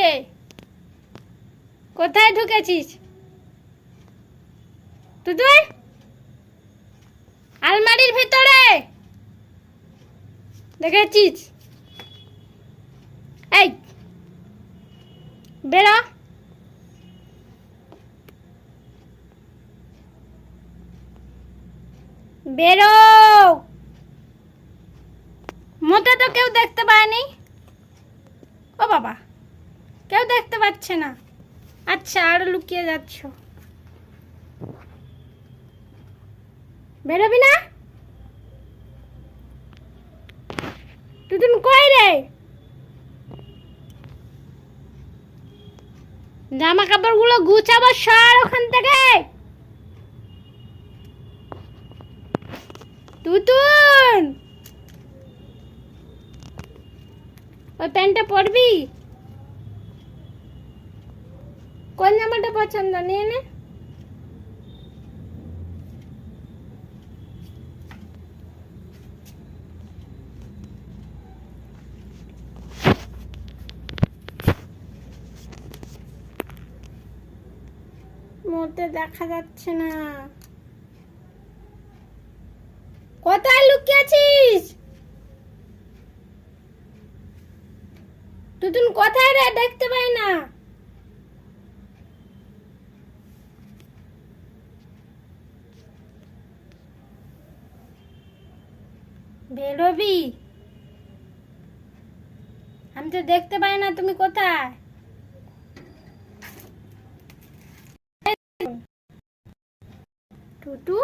রে? কোথায় ঢুকেছিস তুই? আলমারির ভিতরে দেখেছিস? এই বেরো। বেরো, মোটে তো কেউ দেখতে পায়নি। ও বাবা, কেউ দেখতে পাচ্ছে না। আচ্ছা, আরো লুকিয়ে যাচ্ছ। বেরোবি না? তুতুন কই রে? জামা কাপড় গুলো গুছাবো, সর ওখান থেকে। তুতুন, ওই প্যান্টটা পরবি? কোন জামাটা পছন্দ নিয়ে নে। মোটে দেখা যাচ্ছে না। কোথায় লুকিয়েছিস? তুতুন কোথায় রে? দেখতে পাই না। বেরোবি? আমি তো দেখতে পাই না, তুমি কোথায়? টুটু